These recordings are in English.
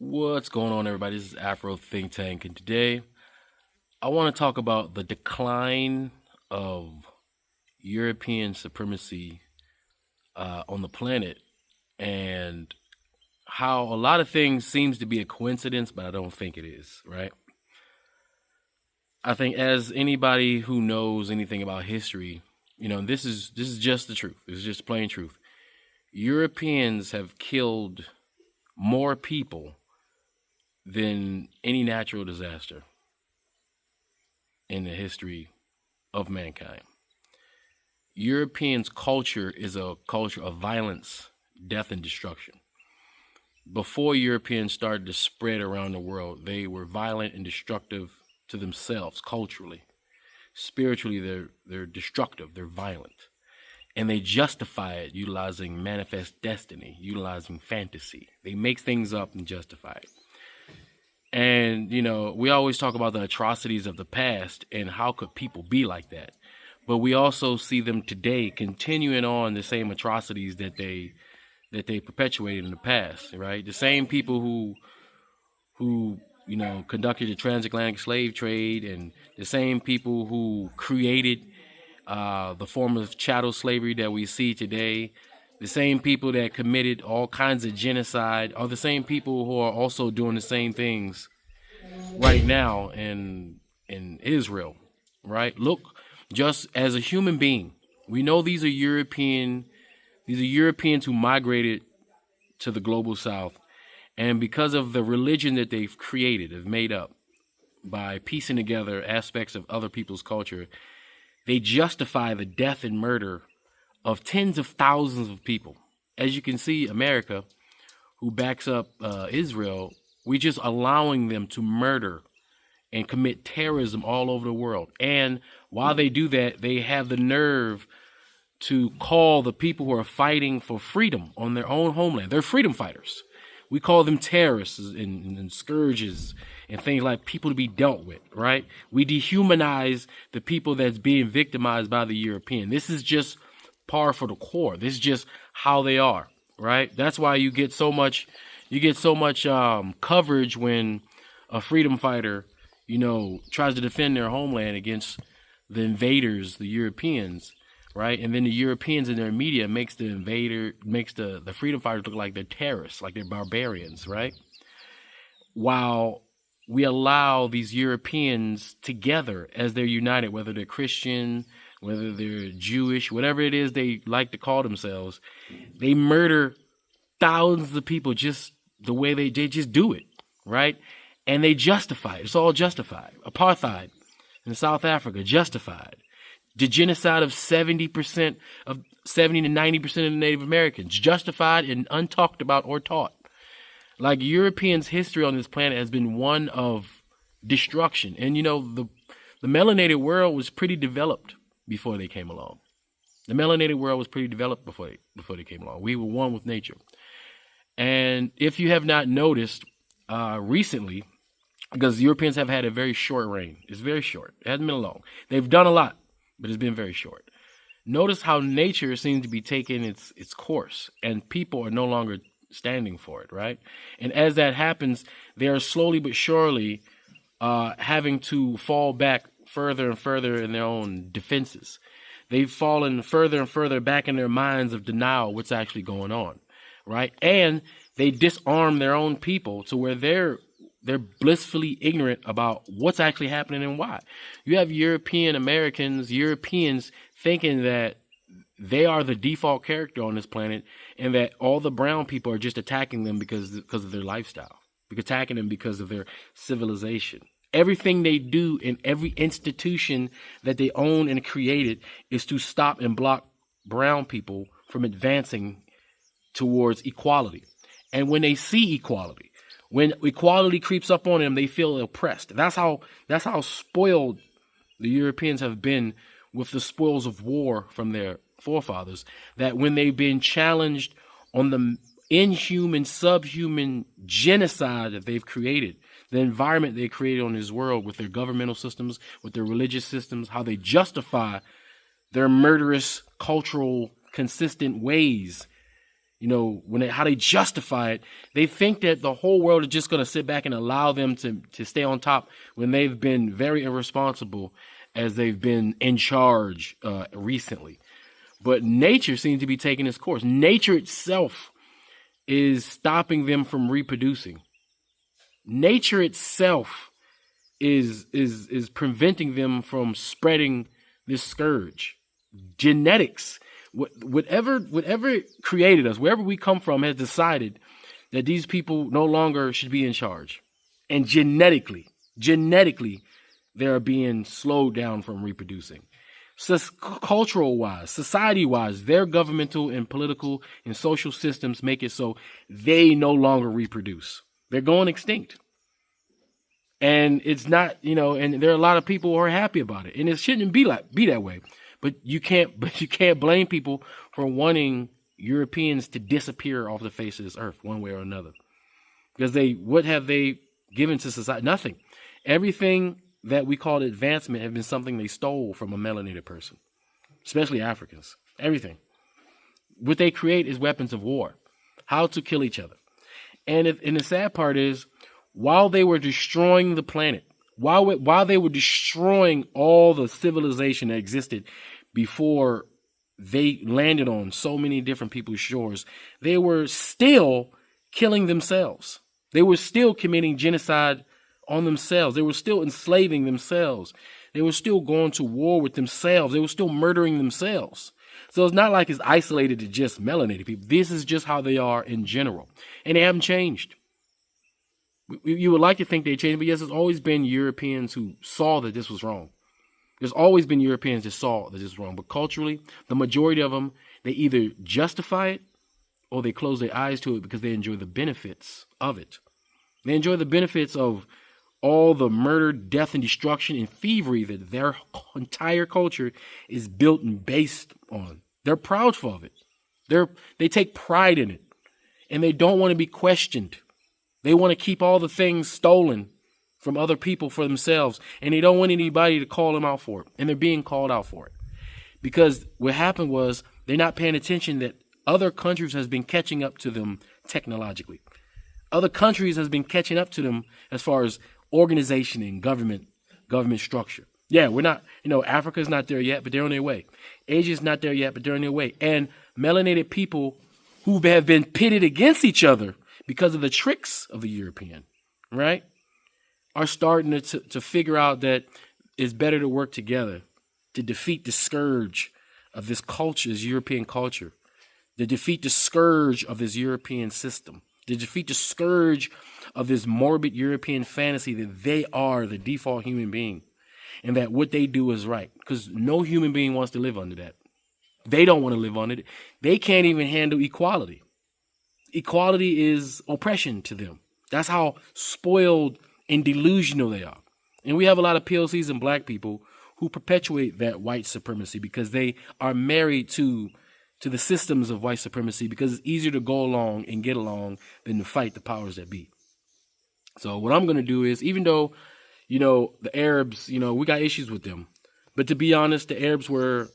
What's going on, everybody? This is Afro Think Tank, and today I want to talk about the decline of European supremacy on the planet and how a lot of things seems to be a coincidence, but I don't think it is, right? I think as anybody who knows anything about history, this is just the truth. This is just plain truth. Europeans have killed more people than any natural disaster in the history of mankind. Europeans' culture is a culture of violence, death, and destruction. Before Europeans started to spread around the world, they were violent and destructive to themselves culturally. Spiritually, they're destructive, they're violent. And they justify it utilizing manifest destiny, utilizing fantasy. They make things up and justify it. And, we always talk about the atrocities of the past and how could people be like that. But we also see them today continuing on the same atrocities that they perpetuated in the past, right? The same people who conducted the transatlantic slave trade, and the same people who created the form of chattel slavery that we see today, the same people that committed all kinds of genocide are the same people who are also doing the same things right now in Israel, right? Look, just as a human being, we know these are Europeans who migrated to the global south, and because of the religion that they've created, have made up by piecing together aspects of other people's culture, they justify the death and murder of tens of thousands of people. As you can see, America, who backs up Israel, we're just allowing them to murder and commit terrorism all over the world. And while they do that, they have the nerve to call the people who are fighting for freedom on their own homeland. They're freedom fighters. We call them terrorists and scourges and things like people to be dealt with, right? We dehumanize the people that's being victimized by the European. This is just par for the core. This is just how they are, right? That's why you get so much coverage when a freedom fighter, tries to defend their homeland against the invaders, the Europeans, right? And then the Europeans in their media makes the freedom fighters look like they're terrorists, like they're barbarians, right? While we allow these Europeans together as they're united, whether they're Christian, whether they're Jewish, whatever it is they like to call themselves, they murder thousands of people just the way they just do it, right? And they justify it. It's all justified. Apartheid in South Africa, justified. The genocide of 70 to 90% of the Native Americans, justified and untalked about or taught. Like, Europeans' history on this planet has been one of destruction. And, the melanated world was pretty developed before they came along. The melanated world was pretty developed before they came along. We were one with nature. And if you have not noticed recently, because Europeans have had a very short reign. It's very short. It hasn't been long. They've done a lot, but it's been very short. Notice how nature seems to be taking its course, and people are no longer standing for it, right? And as that happens, they are slowly but surely having to fall back further and further in their own defenses. They've fallen further and further back in their minds of denial what's actually going on, right? And they disarm their own people to where they're blissfully ignorant about what's actually happening and why. You have Europeans thinking that they are the default character on this planet, and that all the brown people are just attacking them because of their lifestyle, attacking them because of their civilization. Everything they do in every institution that they own and created is to stop and block brown people from advancing towards equality. And when they see equality, when equality creeps up on them, they feel oppressed. That's how spoiled the Europeans have been with the spoils of war from their forefathers, that when they've been challenged on the inhuman, subhuman genocide that they've created, the environment they created on this world with their governmental systems, with their religious systems, how they justify their murderous, cultural, consistent ways, how they justify it. They think that the whole world is just going to sit back and allow them to stay on top when they've been very irresponsible as they've been in charge recently. But nature seems to be taking its course. Nature itself is stopping them from reproducing. Nature itself is preventing them from spreading this scourge. Genetics, whatever created us, wherever we come from, has decided that these people no longer should be in charge. And genetically, they are being slowed down from reproducing. So cultural-wise, society-wise, their governmental and political and social systems make it so they no longer reproduce. They're going extinct. And it's not, and there are a lot of people who are happy about it. And it shouldn't be that way. But you can't blame people for wanting Europeans to disappear off the face of this earth one way or another. Because what have they given to society? Nothing. Everything that we call advancement have been something they stole from a melanated person, especially Africans. Everything. What they create is weapons of war, how to kill each other. And the sad part is, while they were destroying the planet, while they were destroying all the civilization that existed before they landed on so many different people's shores, they were still killing themselves. They were still committing genocide on themselves. They were still enslaving themselves. They were still going to war with themselves. They were still murdering themselves. So it's not like it's isolated to just melanated people. This is just how they are in general. And they haven't changed. You would like to think they changed, but yes, there's always been Europeans who saw that this was wrong. There's always been Europeans that saw that this was wrong. But culturally, the majority of them, they either justify it or they close their eyes to it because they enjoy the benefits of it. They enjoy the benefits of all the murder, death, and destruction and thievery that their entire culture is built and based on. They're proud of it. They take pride in it. And they don't want to be questioned. They want to keep all the things stolen from other people for themselves. And they don't want anybody to call them out for it. And they're being called out for it. Because what happened was they're not paying attention that other countries has been catching up to them technologically. Other countries has been catching up to them as far as organization and government structure. Yeah, we're not, Africa's not there yet, but they're on their way. Asia's not there yet, but they're on their way. And melanated people who have been pitted against each other because of the tricks of the European, right, are starting to figure out that it's better to work together to defeat the scourge of this culture, this European culture, to defeat the scourge of this European system, to defeat the scourge of this morbid European fantasy that they are the default human being and that what they do is right. Because no human being wants to live under that. They don't want to live under it. They can't even handle equality. Equality is oppression to them. That's how spoiled and delusional they are. And we have a lot of POCs and black people who perpetuate that white supremacy because they are married to the systems of white supremacy because it's easier to go along and get along than to fight the powers that be. So what I'm going to do is, even though, the Arabs, we got issues with them. But to be honest, the Arabs were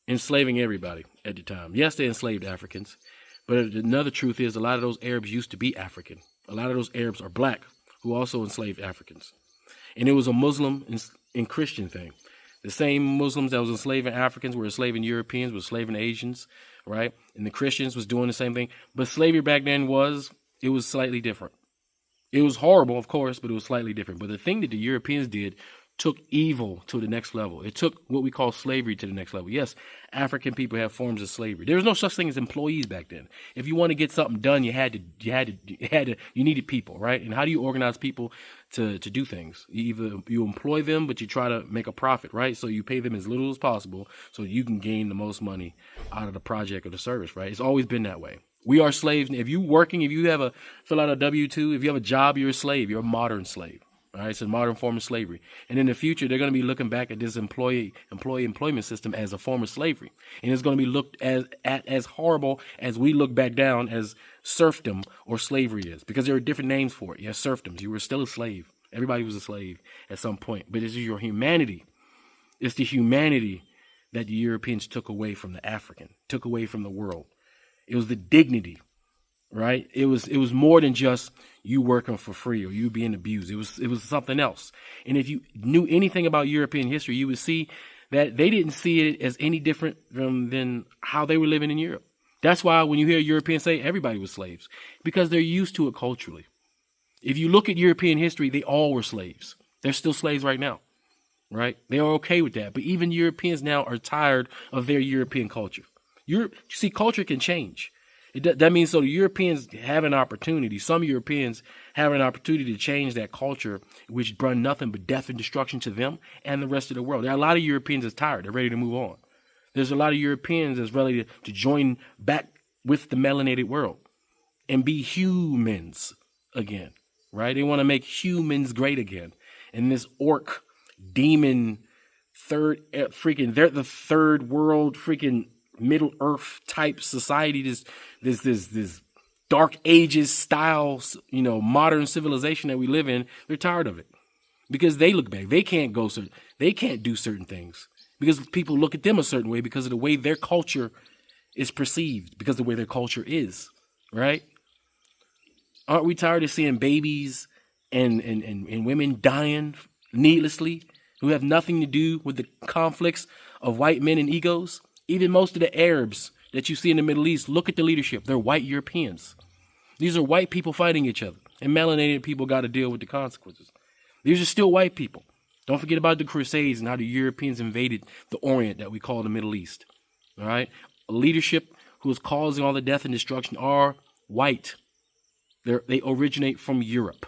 enslaving everybody at the time. Yes, they enslaved Africans. But another truth is a lot of those Arabs used to be African. A lot of those Arabs are black who also enslaved Africans. And it was a Muslim and Christian thing. The same Muslims that was enslaving Africans were enslaving Europeans, were enslaving Asians, right? And the Christians was doing the same thing. But slavery back then was slightly different. It was horrible, of course, but it was slightly different. But the thing that the Europeans did took evil to the next level. It took what we call slavery to the next level. Yes, African people have forms of slavery. There was no such thing as employees back then. If you want to get something done, you needed people, right? And how do you organize people to do things? You employ them, but you try to make a profit, right? So you pay them as little as possible so you can gain the most money out of the project or the service, right? It's always been that way. We are slaves. If you fill out a W-2, if you have a job, you're a slave. You're a modern slave. All right, it's a modern form of slavery. And in the future, they're going to be looking back at this employment system as a form of slavery. And it's going to be looked at as horrible as we look back down as serfdom or slavery is. Because there are different names for it. Yes, serfdoms. You were still a slave. Everybody was a slave at some point. But this is your humanity. It's the humanity that the Europeans took away from the African, took away from the world. It was the dignity. right? It was more than just you working for free or you being abused. It was something else. And if you knew anything about European history, you would see that they didn't see it as any different than how they were living in Europe. That's why when you hear Europeans say everybody was slaves, because they're used to it culturally. If you look at European history, they all were slaves. They're still slaves right now, right? They are okay with that. But even Europeans now are tired of their European culture. You see, culture can change. That means so the Europeans have an opportunity. Some Europeans have an opportunity to change that culture, which brought nothing but death and destruction to them and the rest of the world. There are a lot of Europeans that's tired. They're ready to move on. There's a lot of Europeans that's ready to join back with the melanated world and be humans again, right? They want to make humans great again. And this orc, demon, they're the third world freaking Middle Earth type society, this Dark Ages styles, modern civilization that we live in. They're tired of it because they look back. They can't do certain things because people look at them a certain way because of the way their culture is perceived, because of the way their culture is, right? Aren't we tired of seeing babies and women dying needlessly who have nothing to do with the conflicts of white men and egos? Even most of the Arabs that you see in the Middle East, look at the leadership. They're white Europeans. These are white people fighting each other. And melanated people got to deal with the consequences. These are still white people. Don't forget about the Crusades and how the Europeans invaded the Orient that we call the Middle East. All right? Leadership who is causing all the death and destruction are white. They originate from Europe.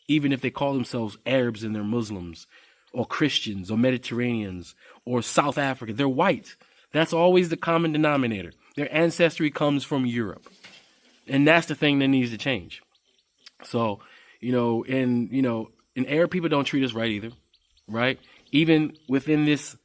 Even if they call themselves Arabs and they're Muslims or Christians or Mediterraneans or South Africa, they're white. That's always the common denominator. Their ancestry comes from Europe. And that's the thing that needs to change. So, and Arab people don't treat us right either, right? Even within this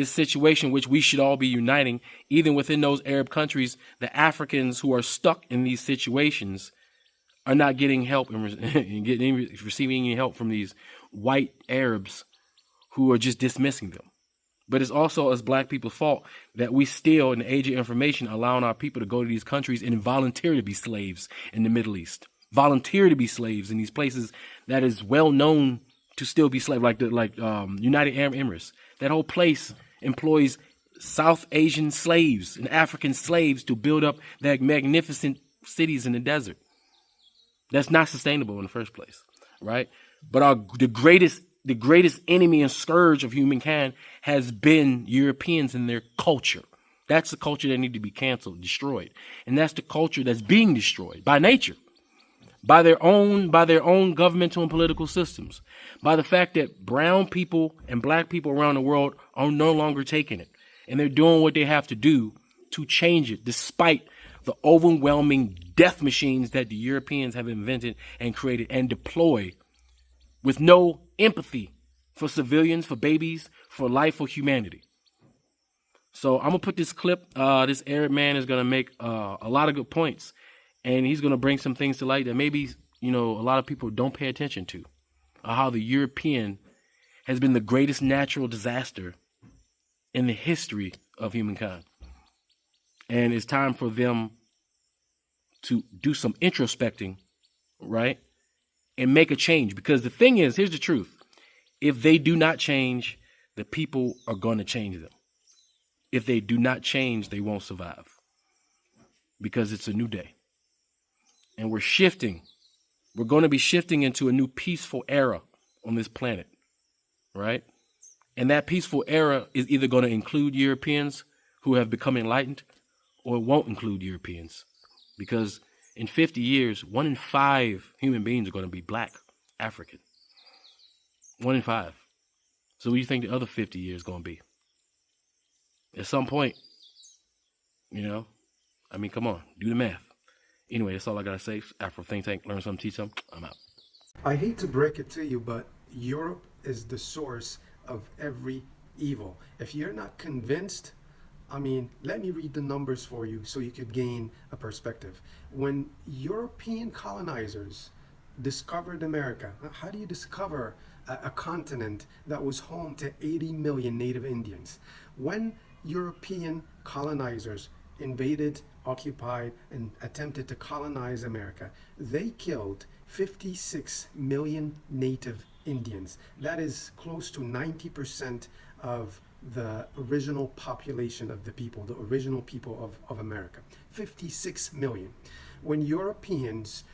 situation, which we should all be uniting, even within those Arab countries, the Africans who are stuck in these situations are not getting help and receiving any help from these white Arabs who are just dismissing them. But it's also us black people's fault that we still, in the age of information, allowing our people to go to these countries and volunteer to be slaves in the Middle East. Volunteer to be slaves in these places that is well known to still be slaves, like United Arab Emirates. That whole place employs South Asian slaves and African slaves to build up their magnificent cities in the desert. That's not sustainable in the first place, right? But the greatest enemy and scourge of humankind has been Europeans and their culture. That's the culture that need to be canceled, destroyed. And that's the culture that's being destroyed by nature, by their own governmental and political systems, by the fact that brown people and black people around the world are no longer taking it. And they're doing what they have to do to change it, despite the overwhelming death machines that the Europeans have invented and created and deploy with no empathy for civilians, for babies, for life, for humanity. So I'm going to put this clip. This Arab man is going to make a lot of good points. And he's going to bring some things to light that maybe, a lot of people don't pay attention to. How the European has been the greatest natural disaster in the history of humankind. And it's time for them to do some introspecting, right? And make a change. Because the thing is, here's the truth. If they do not change, the people are going to change them. If they do not change, they won't survive. Because it's a new day. And we're shifting. We're going to be shifting into a new peaceful era on this planet, right? And that peaceful era is either going to include Europeans who have become enlightened, or it won't include Europeans. Because in 50 years, 1 in 5 human beings are going to be black, African. 1 in 5. So what do you think the other 50 years is going to be? At some point, come on, do the math. Anyway, that's all I got to say. Afro Think Tank, learn something, teach something. I'm out. I hate to break it to you, but Europe is the source of every evil. If you're not convinced, let me read the numbers for you so you could gain a perspective. When European colonizers discovered America, how do you discover a continent that was home to 80 million native Indians? When European colonizers invaded occupied and attempted to colonize America, they killed 56 million native Indians. That is close to 90% of the original population of the people, the original people of America. 56 million. When Europeans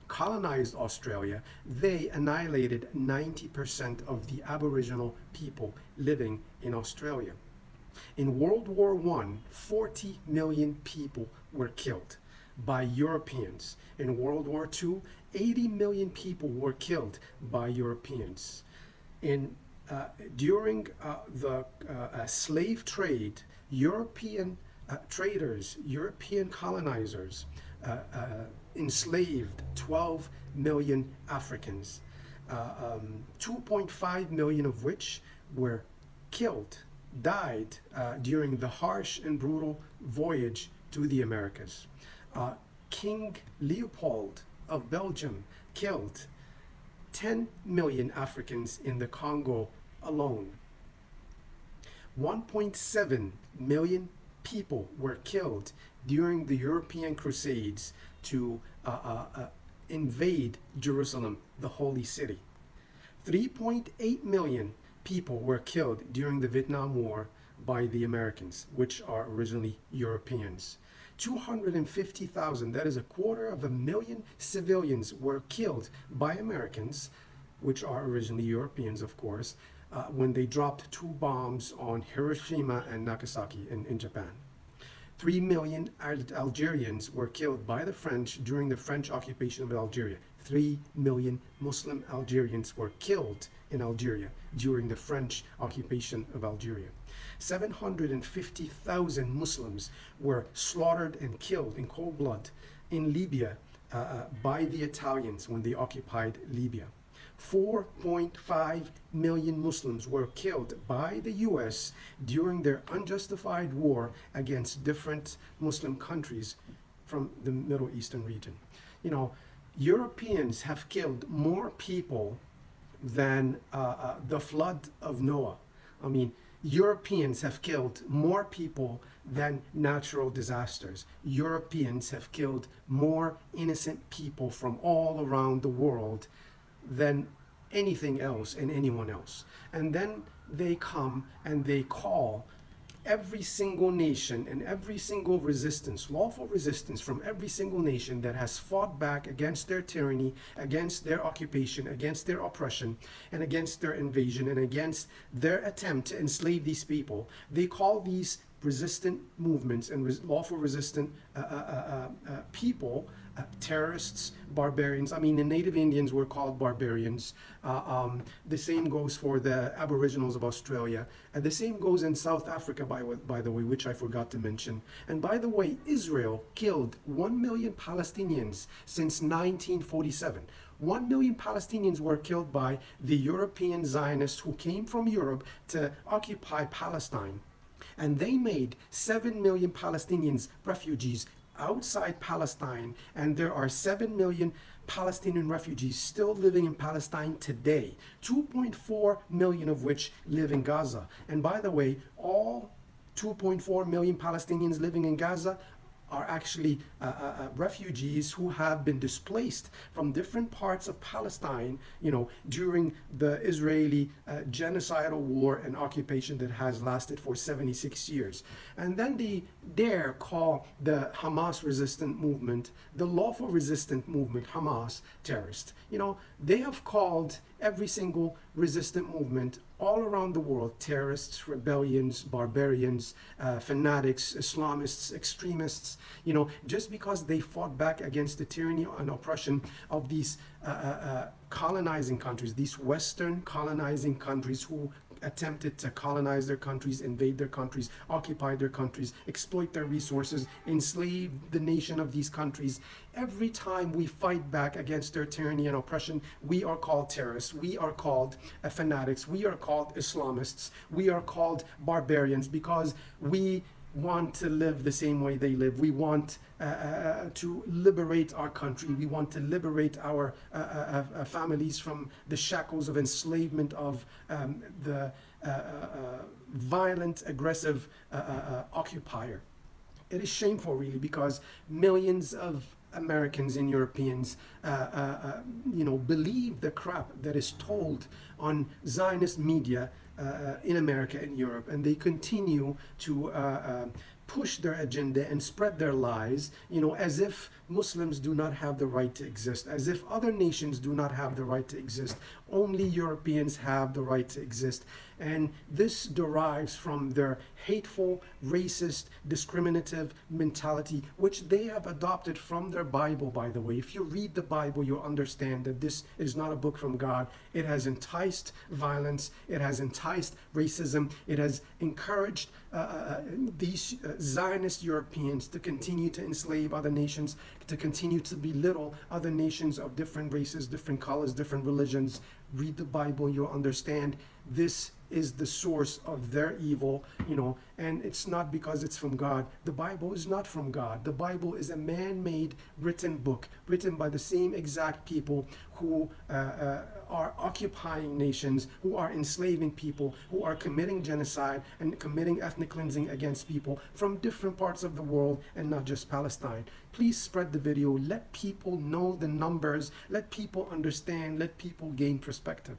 colonized Australia, they annihilated 90% of the Aboriginal people living in Australia. In World War I, 40 million people were killed by Europeans. In World War II, 80 million people were killed by Europeans. During the slave trade, European traders, European colonizers enslaved 12 million Africans, 2.5 million of which were killed, died during the harsh and brutal voyage to the Americas. King Leopold of Belgium killed 10 million Africans in the Congo alone. 1.7 million people were killed during the European Crusades to invade Jerusalem, the Holy City. 3.8 million people were killed during the Vietnam War by the Americans, which are originally Europeans. 250,000, that is 250,000 civilians were killed by Americans, which are originally Europeans, of course, when they dropped 2 bombs on Hiroshima and Nagasaki in Japan. 3 million Algerians were killed by the French during the French occupation of Algeria. 3 million Muslim Algerians were killed in Algeria during the French occupation of Algeria. 750,000 Muslims were slaughtered and killed in cold blood in Libya by the Italians when they occupied Libya. 4.5 million Muslims were killed by the US during their unjustified war against different Muslim countries from the Middle Eastern region. You know, Europeans have killed more people than the flood of Noah. I mean, Europeans have killed more people than natural disasters. Europeans have killed more innocent people from all around the world than anything else and anyone else. And then they come and they call every single nation and every single resistance, lawful resistance from every single nation that has fought back against their tyranny, against their occupation, against their oppression, and against their invasion, and against their attempt to enslave these people. They call these resistant movements and lawful resistant people terrorists, barbarians. I mean, the native Indians were called barbarians. The same goes for the Aboriginals of Australia. And the same goes in South Africa, by the way, which I forgot to mention. And by the way, Israel killed 1 million Palestinians since 1947. 1 million Palestinians were killed by the European Zionists who came from Europe to occupy Palestine. And they made 7 million Palestinians refugees outside Palestine, and there are 7 million Palestinian refugees still living in Palestine today, 2.4 million of which live in Gaza. And by the way, all 2.4 million Palestinians living in Gaza are actually refugees who have been displaced from different parts of Palestine, you know, during the Israeli genocidal war and occupation that has lasted for 76 years. And then they dare call the Hamas resistant movement, the lawful resistant movement, Hamas, terrorist. You know, they have called every single resistant movement all around the world terrorists, rebellions, barbarians, fanatics, Islamists, extremists, you know, just because they fought back against the tyranny and oppression of these colonizing countries, these Western colonizing countries who attempted to colonize their countries, invade their countries, occupy their countries, exploit their resources, enslave the nation of these countries. Every time we fight back against their tyranny and oppression, we are called terrorists, we are called fanatics, we are called Islamists, we are called barbarians, because we want to live the same way they live. We want to liberate our country. We want to liberate our families from the shackles of enslavement of the violent, aggressive occupier. it is shameful, really, because millions of Americans and Europeans, believe the crap that is told on Zionist media in America and Europe, and they continue to push their agenda and spread their lies, as if Muslims do not have the right to exist, as if other nations do not have the right to exist. Only Europeans have the right to exist. And this derives from their hateful, racist, discriminative mentality, which they have adopted from their Bible, by the way. If you read the Bible, you'll understand that this is not a book from God. It has enticed violence. It has enticed racism. It has encouraged these Zionist Europeans to continue to enslave other nations, to continue to belittle other nations of different races, different colors, different religions. Read the Bible, you'll understand this is the source of their evil, and it's not because it's from God. The Bible is not from God. The Bible is a man-made written book, written by the same exact people who are occupying nations, who are enslaving people, who are committing genocide and committing ethnic cleansing against people from different parts of the world, and not just Palestine. Please spread the video. Let people know the numbers. Let people understand. Let people gain perspective.